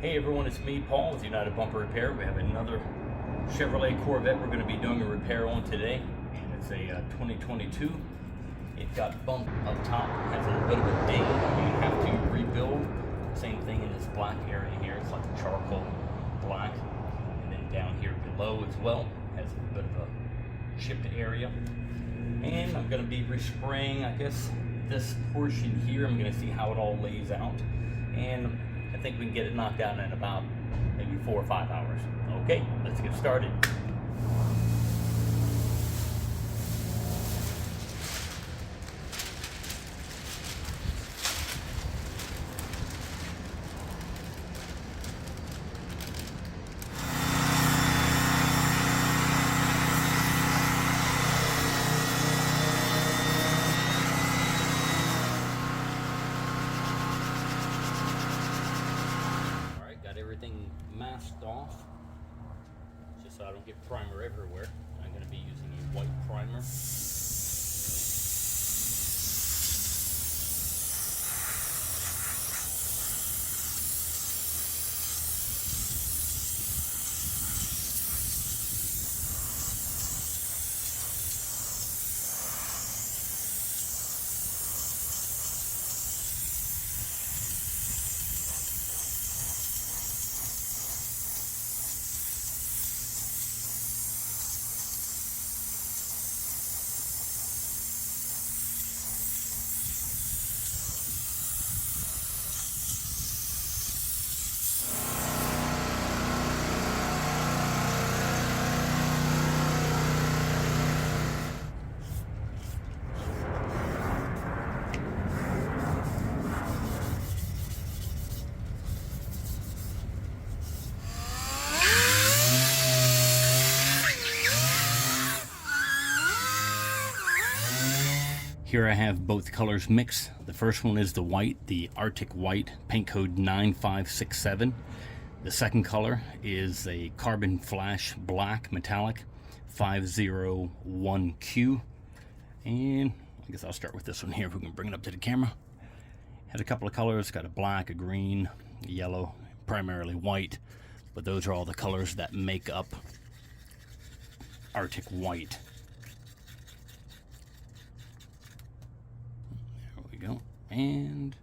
Hey everyone, it's me, Paul, with United Bumper Repair. We have another Chevrolet Corvette we're going to be doing a repair on today, and it's a 2022. It got bumped up top, has a little bit of a ding. You have to rebuild. Same thing in this black area here. It's like a charcoal black, and then down here below as well has a bit of a chipped area. And I'm going to be respraying, I guess, this portion here. I'm going to see how it all lays out, and I think we can get it knocked out in about maybe 4 or 5 hours. Okay, let's get started. Everything masked off just so I don't get primer everywhere. I'm going to be using a white primer. Here I have both colors mixed. The first one is the white, the Arctic White, paint code 9567. The second color is a Carbon Flash Black Metallic 501Q. And I guess I'll start with this one here if we can bring it up to the camera. Has a couple of colors, got a black, a green, a yellow, primarily white, but those are all the colors that make up Arctic White. Go and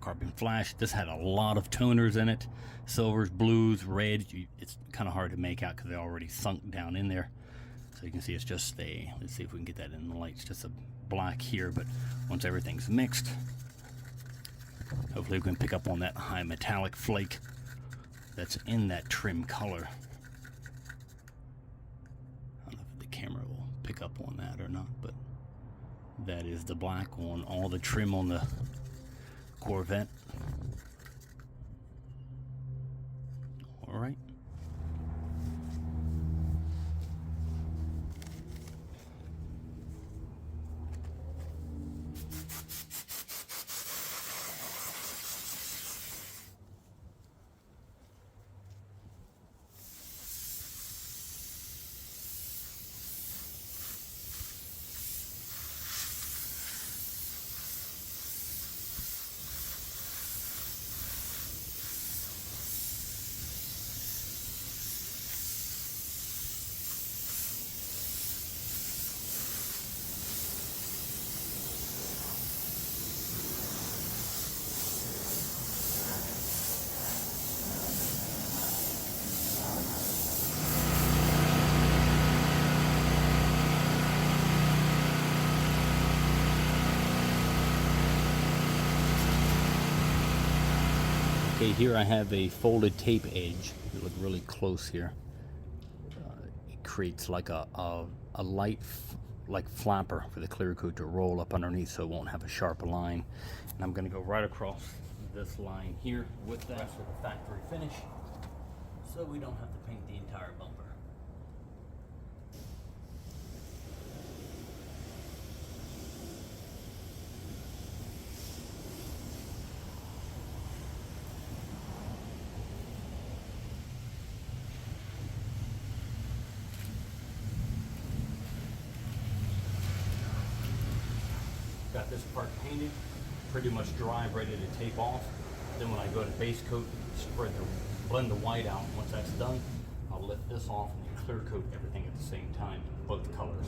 Carbon Flash. This had a lot of toners in it, silvers, blues, red. It's kind of hard to make out because they already sunk down in there, so you can see it's just a, let's see if we can get that in the light, it's just a black here. But once everything's mixed, hopefully we can pick up on that high metallic flake that's in that trim color. I don't know if the camera will pick up on that or not, but that is the black on all the trim on the Corvette. All right. Okay, here I have a folded tape edge. You look really close here. It creates like a light like flapper for the clear coat to roll up underneath so it won't have a sharp line. And I'm going to go right across this line here with the rest of the factory finish so we don't have to paint the entire bumper. Got this part painted, pretty much dry, ready to tape off. Then when I go to base coat, blend the white out. Once that's done, I'll lift this off and then clear coat everything at the same time, both colors.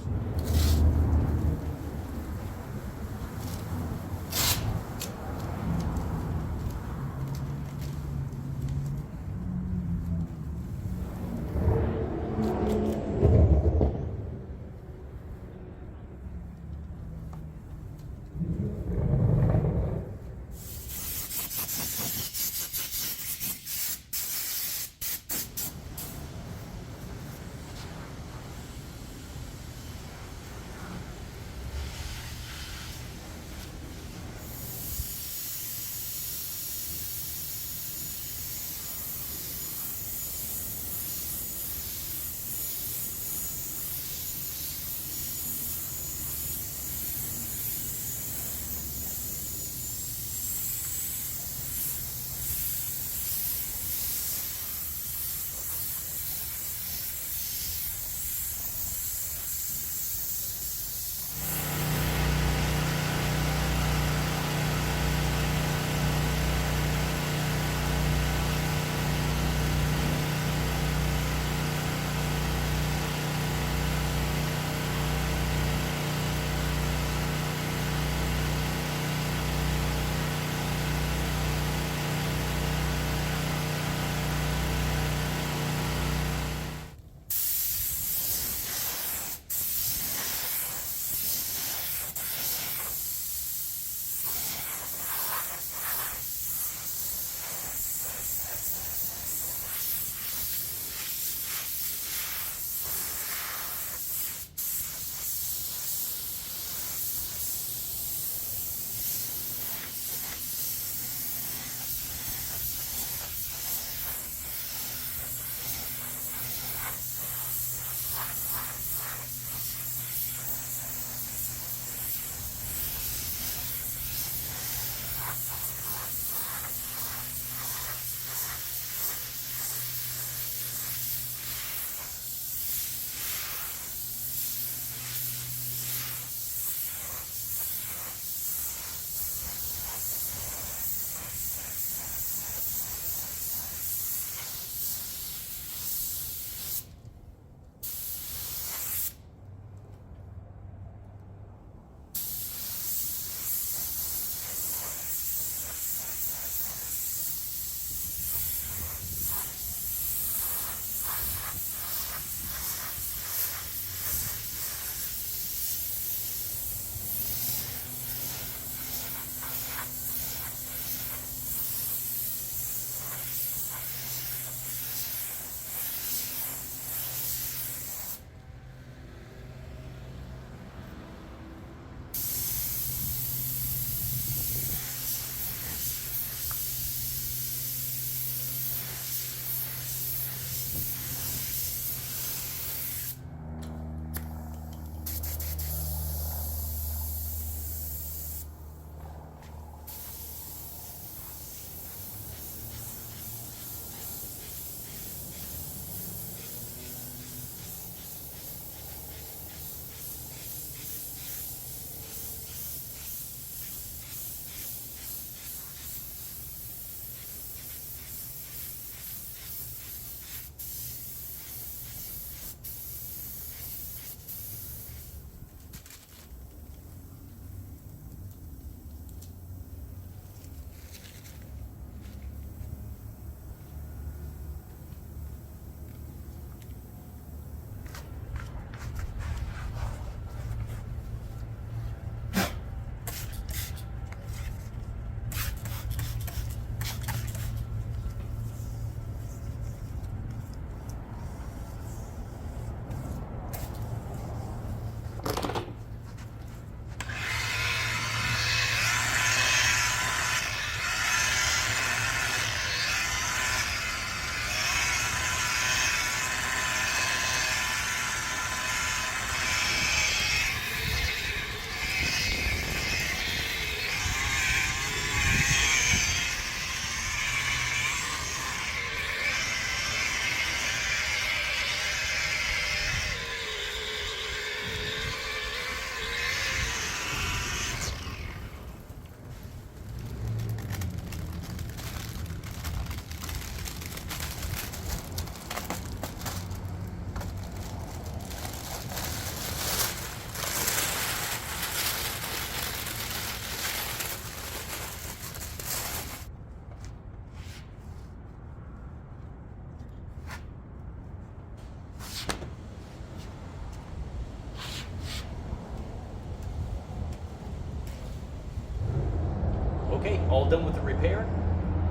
Okay, all done with the repair.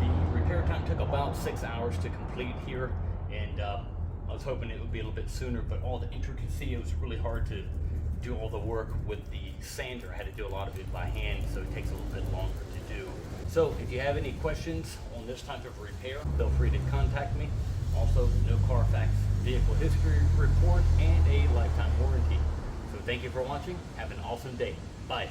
The repair time took about 6 hours to complete here, and I was hoping it would be a little bit sooner, but all the intricacy, it was really hard to do all the work with the sander. I had to do a lot of it by hand, so it takes a little bit longer to do. So if you have any questions on this type of repair, feel free to contact me. Also, no Carfax vehicle history report and a lifetime warranty. So thank you for watching. Have an awesome day. Bye.